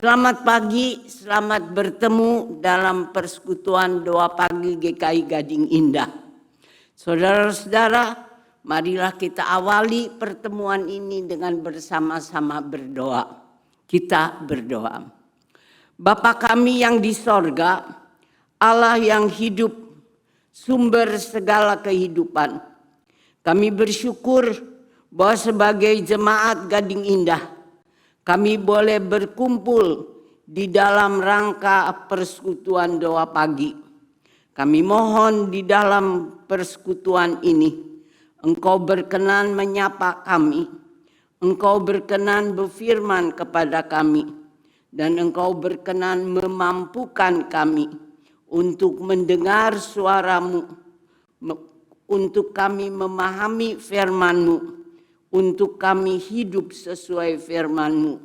Selamat pagi, selamat bertemu dalam persekutuan doa pagi GKI Gading Indah. Saudara-saudara, marilah kita awali pertemuan ini dengan bersama-sama berdoa. Kita berdoa. Bapa kami yang di sorga, Allah yang hidup, sumber segala kehidupan. Kami bersyukur bahwa sebagai jemaat Gading Indah, kami boleh berkumpul di dalam rangka persekutuan doa pagi. Kami mohon di dalam persekutuan ini, Engkau berkenan menyapa kami, Engkau berkenan berfirman kepada kami, dan Engkau berkenan memampukan kami untuk mendengar suara-Mu, untuk kami memahami firman-Mu, untuk kami hidup sesuai firman-Mu.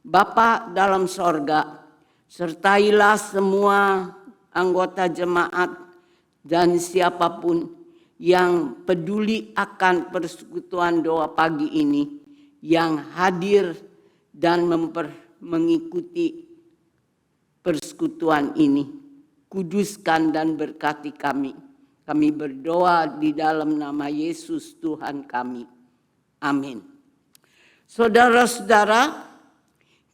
Bapa dalam sorga, sertailah semua anggota jemaat dan siapapun yang peduli akan persekutuan doa pagi ini, yang hadir dan mengikuti persekutuan ini. Kuduskan dan berkati kami. Kami berdoa di dalam nama Yesus Tuhan kami. Amin. Saudara-saudara,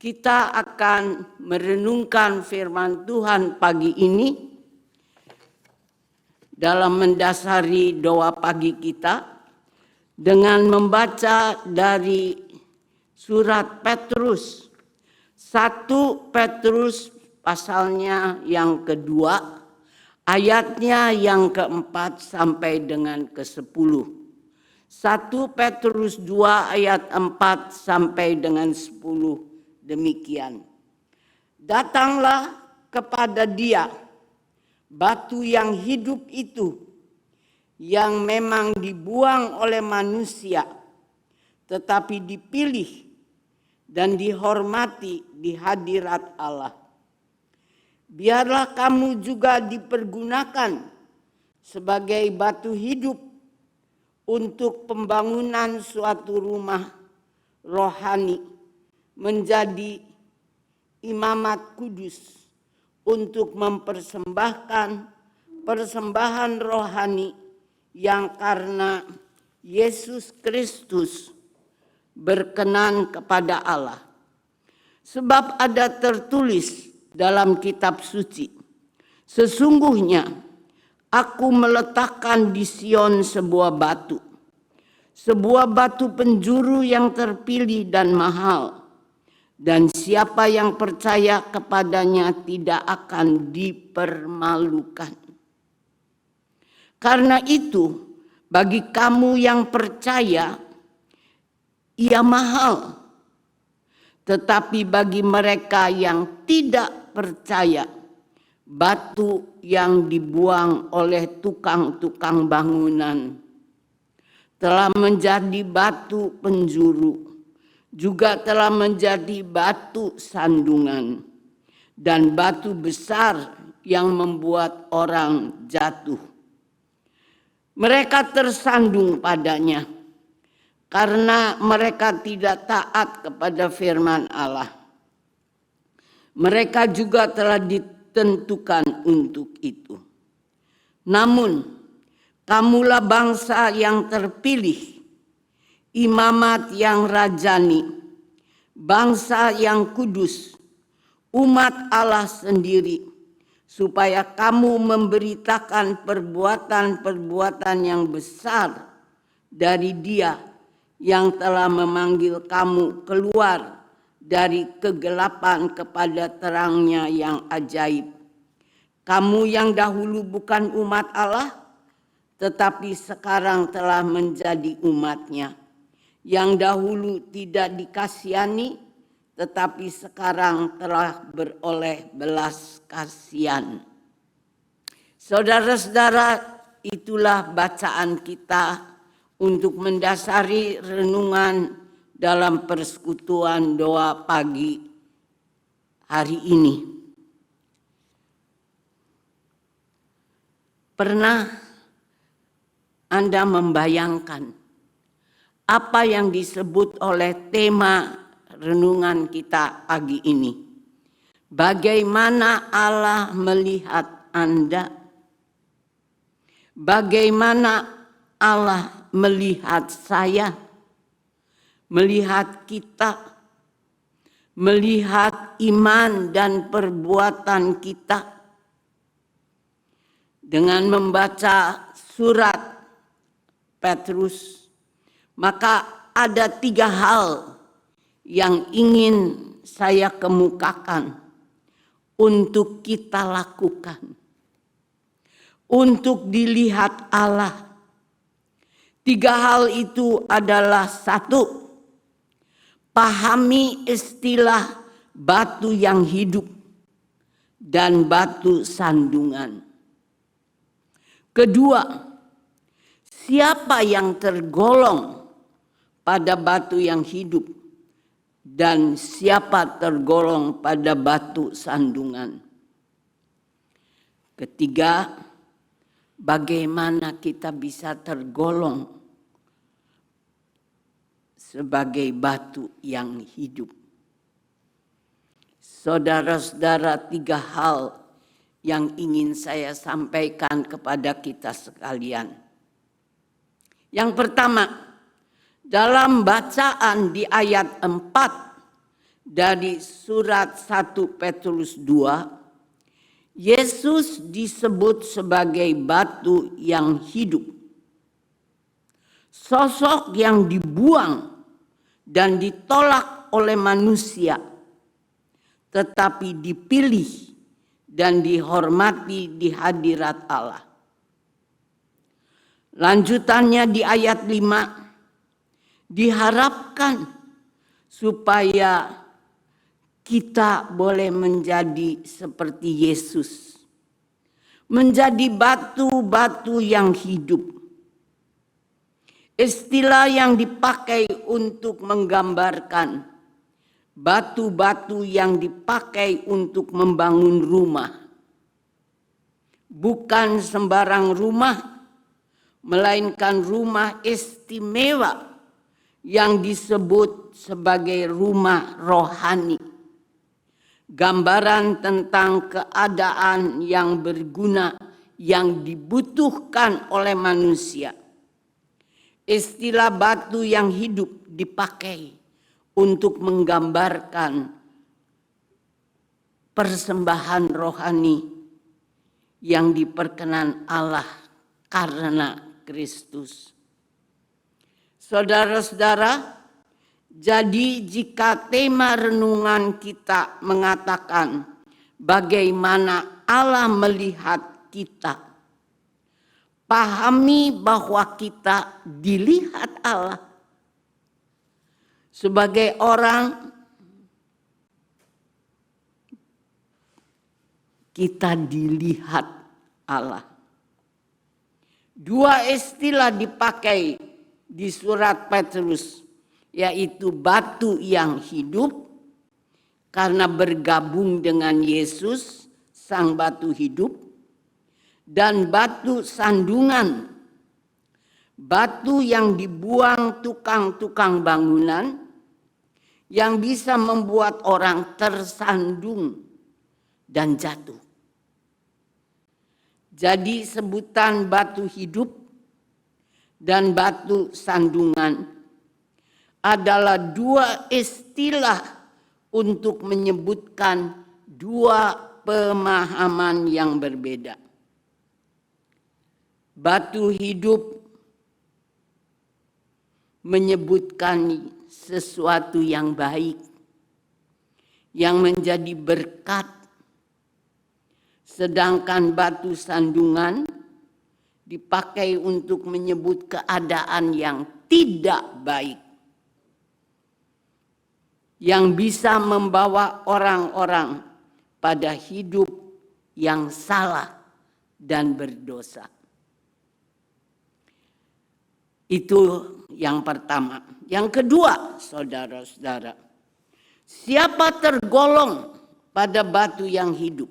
kita akan merenungkan firman Tuhan pagi ini dalam mendasari doa pagi kita dengan membaca dari surat Petrus, 1 Petrus pasalnya yang kedua, ayatnya yang keempat sampai dengan ke-10. 1 Petrus 2 ayat 4 sampai dengan 10 demikian. Datanglah kepada Dia, batu yang hidup itu, yang memang dibuang oleh manusia, tetapi dipilih dan dihormati di hadirat Allah. Biarlah kamu juga dipergunakan sebagai batu hidup untuk pembangunan suatu rumah rohani, menjadi imamat kudus untuk mempersembahkan persembahan rohani yang karena Yesus Kristus berkenan kepada Allah. Sebab ada tertulis dalam kitab suci, sesungguhnya Aku meletakkan di Sion sebuah batu penjuru yang terpilih dan mahal, dan siapa yang percaya kepadanya tidak akan dipermalukan. Karena itu, bagi kamu yang percaya, ia mahal, tetapi bagi mereka yang tidak percaya, batu yang dibuang oleh tukang-tukang bangunan telah menjadi batu penjuru, juga telah menjadi batu sandungan dan batu besar yang membuat orang jatuh. Mereka tersandung padanya karena mereka tidak taat kepada firman Allah. Mereka juga telah ditentukan untuk itu. Namun, kamulah bangsa yang terpilih, imamat yang rajani, bangsa yang kudus, umat Allah sendiri, supaya kamu memberitakan perbuatan-perbuatan yang besar dari Dia yang telah memanggil kamu keluar dari kegelapan kepada terangnya yang ajaib. Kamu yang dahulu bukan umat Allah, tetapi sekarang telah menjadi umat-Nya. Yang dahulu tidak dikasihani, tetapi sekarang telah beroleh belas kasihan. Saudara-saudara, itulah bacaan kita untuk mendasari renungan dalam persekutuan doa pagi hari ini. Pernah Anda membayangkan apa yang disebut oleh tema renungan kita pagi ini? Bagaimana Allah melihat Anda? Bagaimana Allah melihat saya? Melihat kita? Melihat iman dan perbuatan kita? Dengan membaca surat Petrus, maka ada 3 hal yang ingin saya kemukakan untuk kita lakukan, untuk dilihat Allah. 3 hal itu adalah: 1, pahami istilah batu yang hidup dan batu sandungan. Kedua, siapa yang tergolong pada batu yang hidup dan siapa tergolong pada batu sandungan. Ketiga, bagaimana kita bisa tergolong sebagai batu yang hidup. Saudara-saudara, 3 hal yang ingin saya sampaikan kepada kita sekalian. Yang pertama, dalam bacaan di ayat 4 dari surat 1 Petrus 2, Yesus disebut sebagai batu yang hidup. Sosok yang dibuang dan ditolak oleh manusia, tetapi dipilih dan dihormati di hadirat Allah. Lanjutannya di ayat 5, diharapkan supaya kita boleh menjadi seperti Yesus, menjadi batu-batu yang hidup. Istilah yang dipakai untuk menggambarkan batu-batu yang dipakai untuk membangun rumah. Bukan sembarang rumah, melainkan rumah istimewa yang disebut sebagai rumah rohani. Gambaran tentang keadaan yang berguna yang dibutuhkan oleh manusia. Istilah batu yang hidup dipakai untuk menggambarkan persembahan rohani yang diperkenan Allah karena Kristus. Saudara-saudara, jadi jika tema renungan kita mengatakan bagaimana Allah melihat kita, pahami bahwa kita dilihat Allah. Sebagai orang, kita dilihat Allah. 2 istilah dipakai di surat Petrus, yaitu batu yang hidup karena bergabung dengan Yesus, sang batu hidup, dan batu sandungan, batu yang dibuang tukang-tukang bangunan, yang bisa membuat orang tersandung dan jatuh. Jadi sebutan batu hidup dan batu sandungan adalah 2 istilah untuk menyebutkan 2 pemahaman yang berbeda. Batu hidup menyebutkan sesuatu yang baik, yang menjadi berkat. Sedangkan batu sandungan dipakai untuk menyebut keadaan yang tidak baik, yang bisa membawa orang-orang pada hidup yang salah dan berdosa. Itu yang pertama. Yang kedua, saudara-saudara, siapa tergolong pada batu yang hidup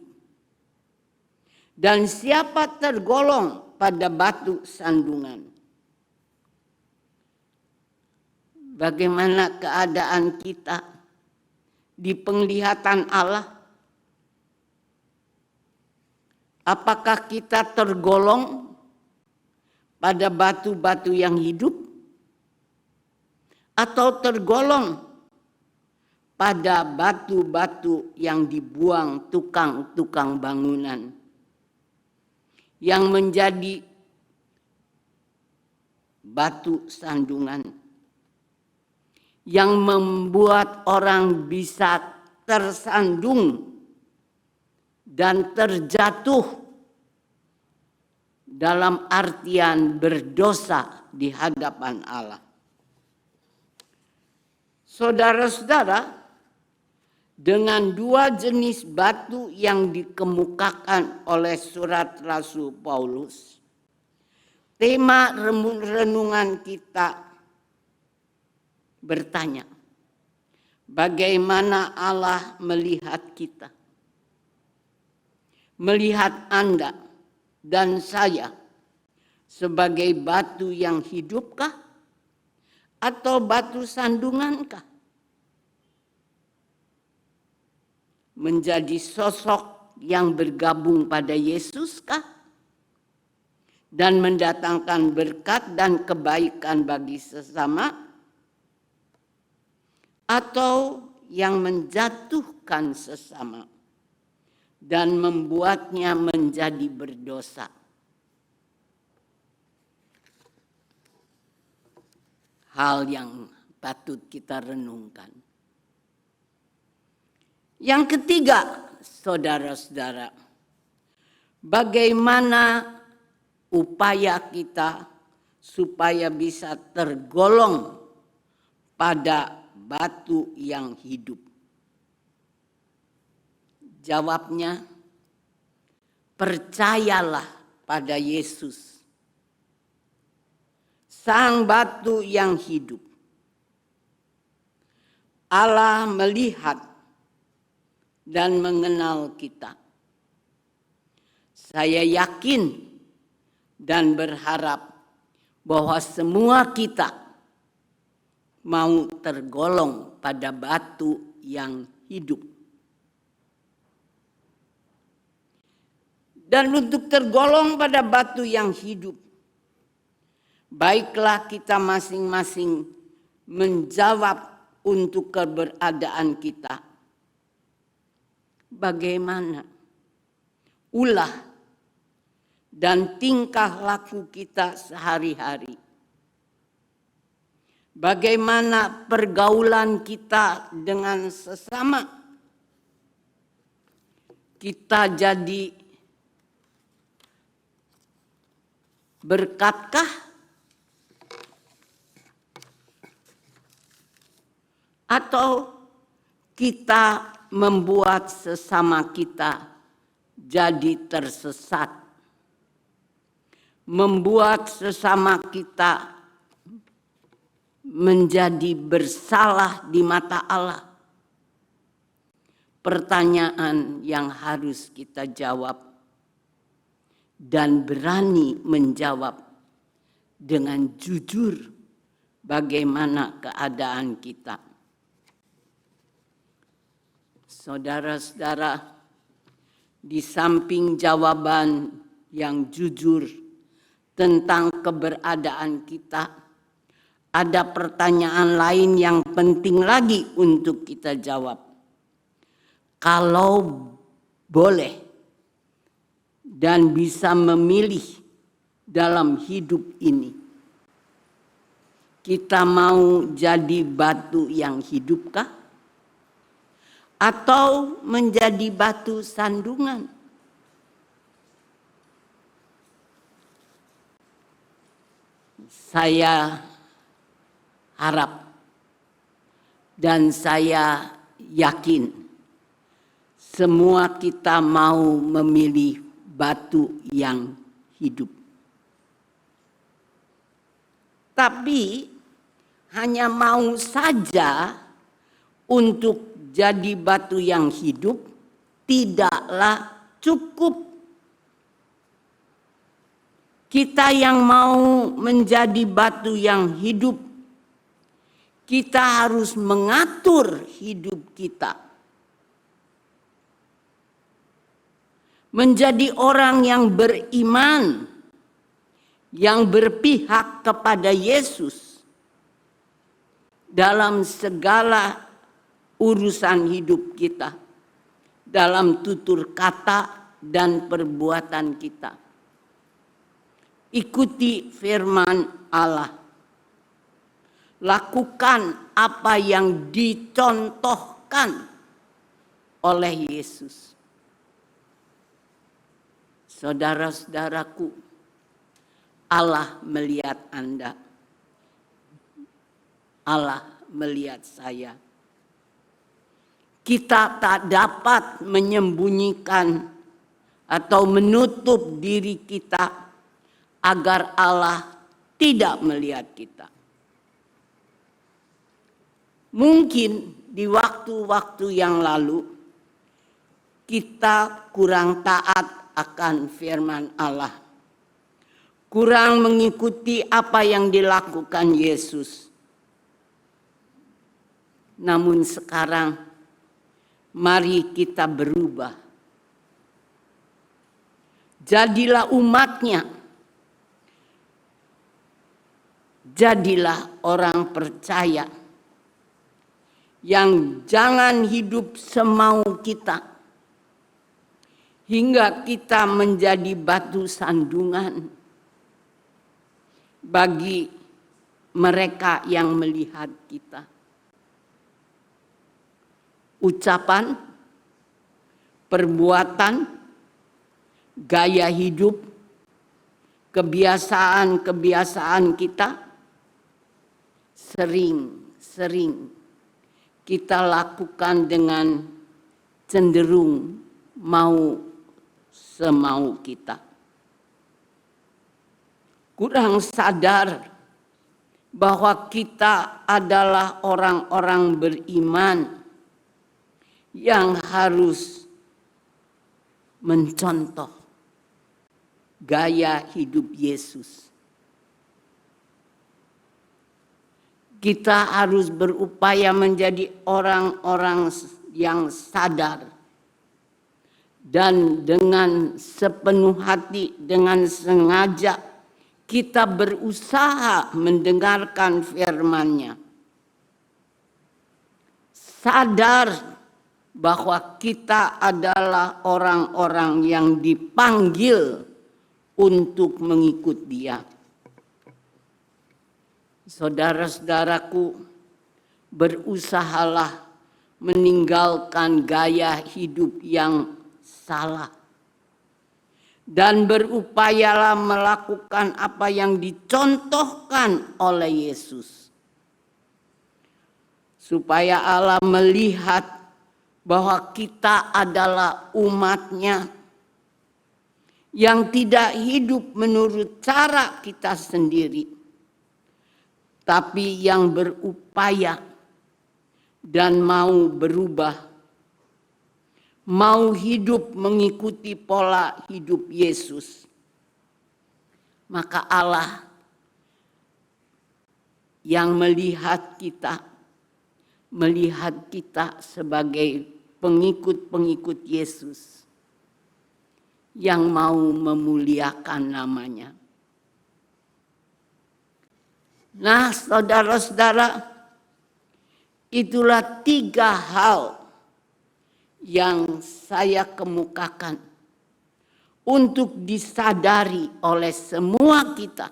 dan siapa tergolong pada batu sandungan? Bagaimana keadaan kita di penglihatan Allah? Apakah kita tergolong pada batu-batu yang hidup atau tergolong pada batu-batu yang dibuang tukang-tukang bangunan yang menjadi batu sandungan yang membuat orang bisa tersandung dan terjatuh dalam artian berdosa di hadapan Allah. Saudara-saudara, dengan dua jenis batu yang dikemukakan oleh surat Rasul Paulus, tema renungan kita bertanya, bagaimana Allah melihat kita? Melihat Anda dan saya sebagai batu yang hidupkah atau batu sandungankah? Menjadi sosok yang bergabung pada Yesuskah dan mendatangkan berkat dan kebaikan bagi sesama, atau yang menjatuhkan sesama dan membuatnya menjadi berdosa? Hal yang patut kita renungkan. Yang ketiga, saudara-saudara, bagaimana upaya kita supaya bisa tergolong pada batu yang hidup? Jawabnya, percayalah pada Yesus, Sang batu yang hidup. Allah melihat dan mengenal kita. Saya yakin dan berharap bahwa semua kita mau tergolong pada batu yang hidup. Dan untuk tergolong pada batu yang hidup, baiklah kita masing-masing menjawab untuk keberadaan kita. Bagaimana ulah dan tingkah laku kita sehari-hari? Bagaimana pergaulan kita dengan sesama? Kita jadi berkatkah atau kita membuat sesama kita jadi tersesat, membuat sesama kita menjadi bersalah di mata Allah? Pertanyaan yang harus kita jawab dan berani menjawab dengan jujur bagaimana keadaan kita. Saudara-saudara, di samping jawaban yang jujur tentang keberadaan kita, ada pertanyaan lain yang penting lagi untuk kita jawab. Kalau boleh dan bisa memilih dalam hidup ini, kita mau jadi batu yang hidupkah atau menjadi batu sandungan? Saya harap dan saya yakin semua kita mau memilih batu yang hidup. Tapi hanya mau saja untuk jadi batu yang hidup tidaklah cukup. Kita yang mau menjadi batu yang hidup, kita harus mengatur hidup kita. menjadi orang yang beriman, yang berpihak kepada Yesus dalam segala urusan hidup kita, dalam tutur kata dan perbuatan kita. Ikuti firman Allah. Lakukan apa yang dicontohkan oleh Yesus. Saudara-saudaraku, Allah melihat Anda. Allah melihat saya. Kita tak dapat menyembunyikan atau menutup diri kita agar Allah tidak melihat kita. Mungkin di waktu-waktu yang lalu kita kurang taat akan firman Allah. Kurang mengikuti apa yang dilakukan Yesus. Namun sekarang mari kita berubah. Jadilah umatnya. Jadilah orang percaya yang jangan hidup semau kita hingga kita menjadi batu sandungan bagi mereka yang melihat kita. Ucapan, perbuatan, gaya hidup, kebiasaan-kebiasaan kita sering kita lakukan dengan cenderung mau semau kita. Kurang sadar bahwa kita adalah orang-orang beriman yang harus mencontoh gaya hidup Yesus. Kita harus berupaya menjadi orang-orang yang sadar dan dengan sepenuh hati, dengan sengaja kita berusaha mendengarkan firman-Nya. Sadar bahwa kita adalah orang-orang yang dipanggil untuk mengikut Dia. Saudara-saudaraku, berusahalah meninggalkan gaya hidup yang salah dan berupayalah melakukan apa yang dicontohkan oleh Yesus, supaya Allah melihat bahwa kita adalah umat-Nya yang tidak hidup menurut cara kita sendiri, tapi yang berupaya dan mau berubah, mau hidup mengikuti pola hidup Yesus. Maka Allah yang melihat kita sebagai pengikut-pengikut Yesus yang mau memuliakan namanya. Nah, saudara-saudara, itulah 3 hal yang saya kemukakan untuk disadari oleh semua kita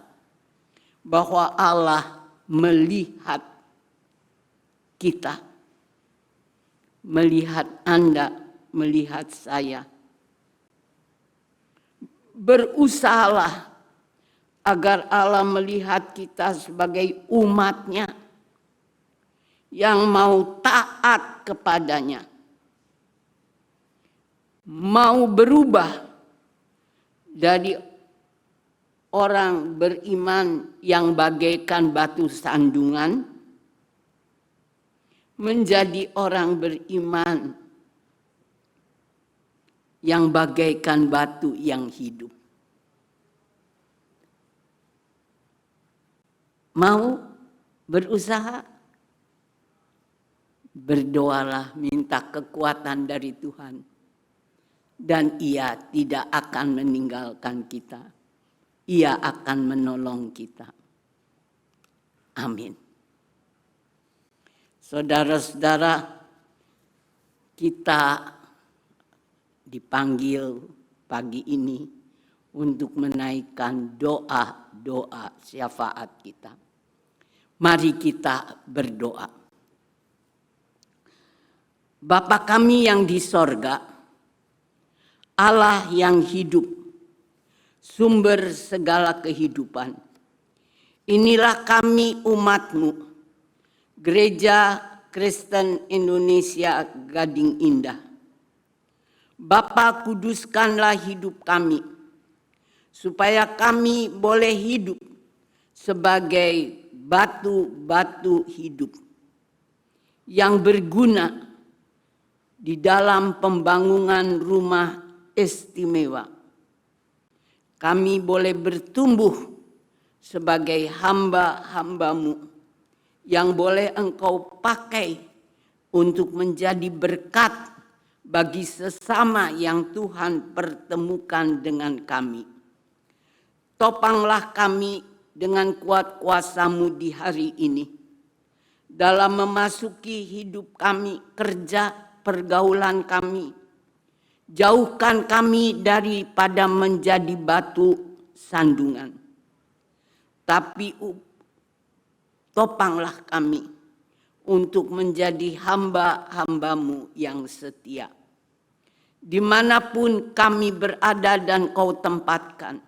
bahwa Allah melihat kita, melihat Anda, melihat saya. Berusahalah agar Allah melihat kita sebagai umat-Nya yang mau taat kepadanya, mau berubah dari orang beriman yang bagaikan batu sandungan menjadi orang beriman yang bagaikan batu yang hidup. Mau berusaha? Berdoalah, minta kekuatan dari Tuhan. dan Ia tidak akan meninggalkan kita. Ia akan menolong kita. Amin. Saudara-saudara, kita dipanggil pagi ini untuk menaikkan doa-doa syafaat kita. Mari kita berdoa. Bapa kami yang di sorga, Allah yang hidup, sumber segala kehidupan. Inilah kami umat-Mu, Gereja Kristen Indonesia Gading Indah. Bapa, kuduskanlah hidup kami, supaya kami boleh hidup sebagai batu-batu hidup yang berguna di dalam pembangunan rumah istimewa. Kami boleh bertumbuh sebagai hamba-hamba-Mu yang boleh Engkau pakai untuk menjadi berkat bagi sesama yang Tuhan pertemukan dengan kami. Topanglah kami dengan kuat kuasa-Mu di hari ini, dalam memasuki hidup kami, kerja, pergaulan kami. Jauhkan kami daripada menjadi batu sandungan. Tapi topanglah kami untuk menjadi hamba-hamba-Mu yang setia. Dimanapun kami berada dan Kau tempatkan,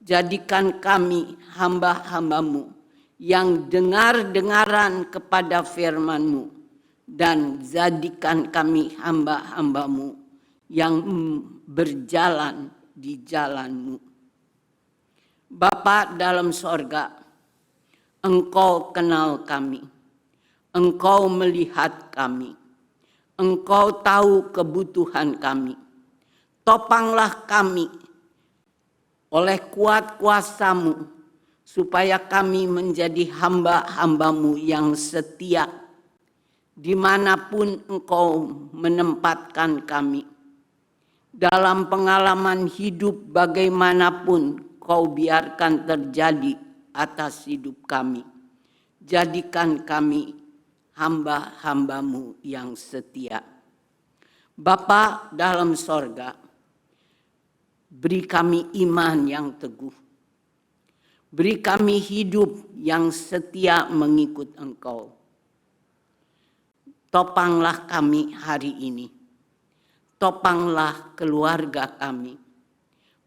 jadikan kami hamba-hamba-Mu yang dengar-dengaran kepada firman-Mu, dan jadikan kami hamba-hamba-Mu yang berjalan di jalan-Mu. Bapa dalam sorga, Engkau kenal kami, Engkau melihat kami, Engkau tahu kebutuhan kami. Topanglah kami oleh kuat kuasa-Mu, supaya kami menjadi hamba-hamba-Mu yang setia, dimanapun Engkau menempatkan kami. Dalam pengalaman hidup bagaimanapun Kau biarkan terjadi atas hidup kami. Jadikan kami hamba-hamba-Mu yang setia. Bapa dalam sorga, beri kami iman yang teguh. Beri kami hidup yang setia mengikut Engkau. Topanglah kami hari ini. Topanglah keluarga kami,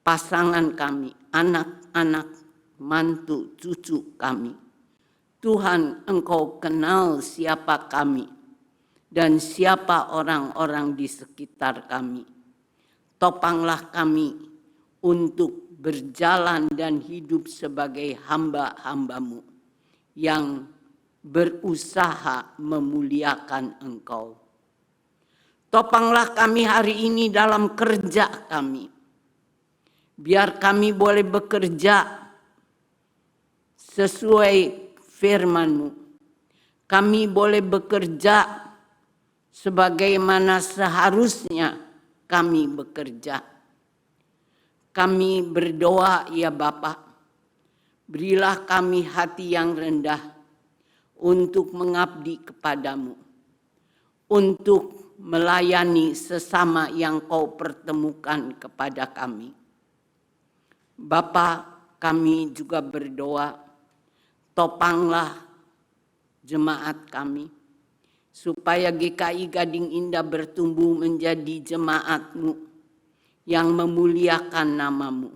pasangan kami, anak-anak, mantu, cucu kami. Tuhan, Engkau kenal siapa kami dan siapa orang-orang di sekitar kami. Topanglah kami untuk berjalan dan hidup sebagai hamba-hamba-Mu yang berusaha memuliakan Engkau. Topanglah kami hari ini dalam kerja kami. Biar kami boleh bekerja sesuai firman-Mu. Kami boleh bekerja sebagaimana seharusnya kami bekerja. Kami berdoa, ya Bapa, berilah kami hati yang rendah untuk mengabdi kepadamu, untuk melayani sesama yang Kau pertemukan kepada kami. Bapa, kami juga berdoa, topanglah jemaat kami, supaya GKI Gading Indah bertumbuh menjadi jemaat-Mu yang memuliakan nama-Mu.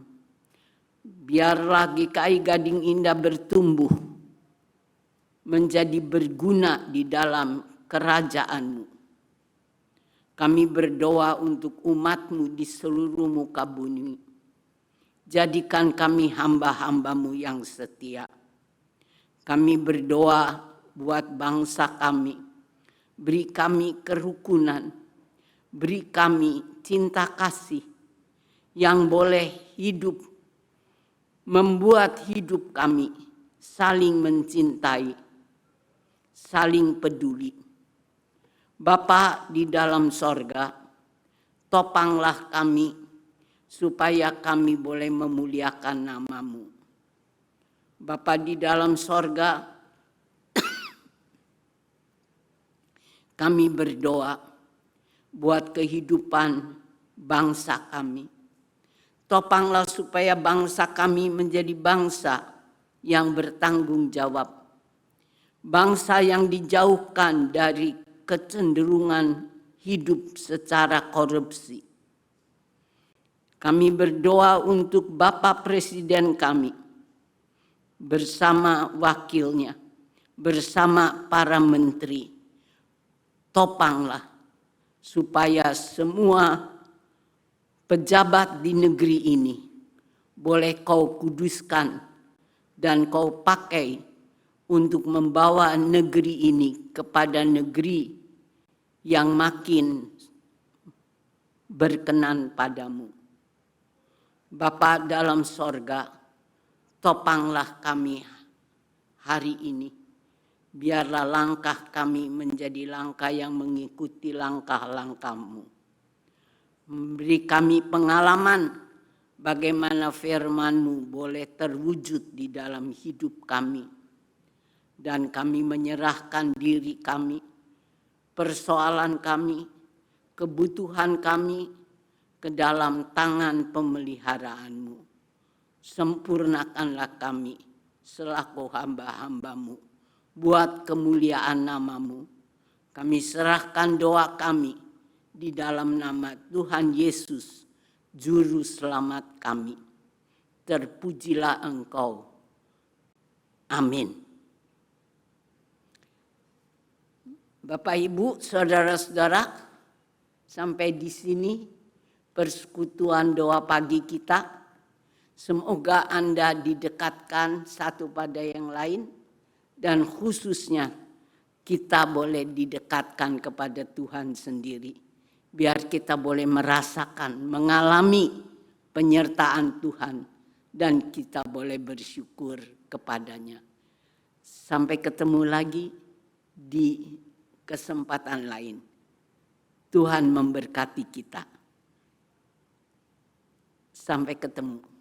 Biarlah GKI Gading Indah bertumbuh menjadi berguna di dalam kerajaan-Mu. Kami berdoa untuk umat-Mu di seluruh muka bumi. Jadikan kami hamba-hamba-Mu yang setia. Kami berdoa buat bangsa kami. Beri kami kerukunan. Beri kami cinta kasih yang boleh hidup, membuat hidup kami saling mencintai, saling peduli. Bapa di dalam sorga, topanglah kami, supaya kami boleh memuliakan nama-Mu. Bapa di dalam sorga, kami berdoa buat kehidupan bangsa kami. Topanglah supaya bangsa kami menjadi bangsa yang bertanggung jawab. Bangsa yang dijauhkan dari kecenderungan hidup secara korupsi. Kami berdoa untuk Bapak Presiden kami, bersama wakilnya, bersama para menteri. Topanglah supaya semua pejabat di negeri ini boleh Kau kuduskan dan Kau pakai untuk membawa negeri ini kepada negeri yang makin berkenan padamu. Bapa dalam sorga, topanglah kami hari ini. Biarlah langkah kami menjadi langkah yang mengikuti langkah-langkah-Mu. Memberi kami pengalaman bagaimana firman-Mu boleh terwujud di dalam hidup kami. Dan kami menyerahkan diri kami, persoalan kami, kebutuhan kami ke dalam tangan pemeliharaan-Mu. Sempurnakanlah kami selaku hamba-hamba-Mu. Buat kemuliaan nama-Mu. Kami serahkan doa kami di dalam nama Tuhan Yesus, Juru Selamat kami. Terpujilah Engkau. Amin. Bapak, Ibu, saudara-saudara, sampai di sini persekutuan doa pagi kita. Semoga Anda didekatkan satu pada yang lain. Dan khususnya kita boleh didekatkan kepada Tuhan sendiri. Biar kita boleh merasakan, mengalami penyertaan Tuhan. Dan kita boleh bersyukur kepadanya. Sampai ketemu lagi di kesempatan lain. Tuhan memberkati kita. Sampai ketemu.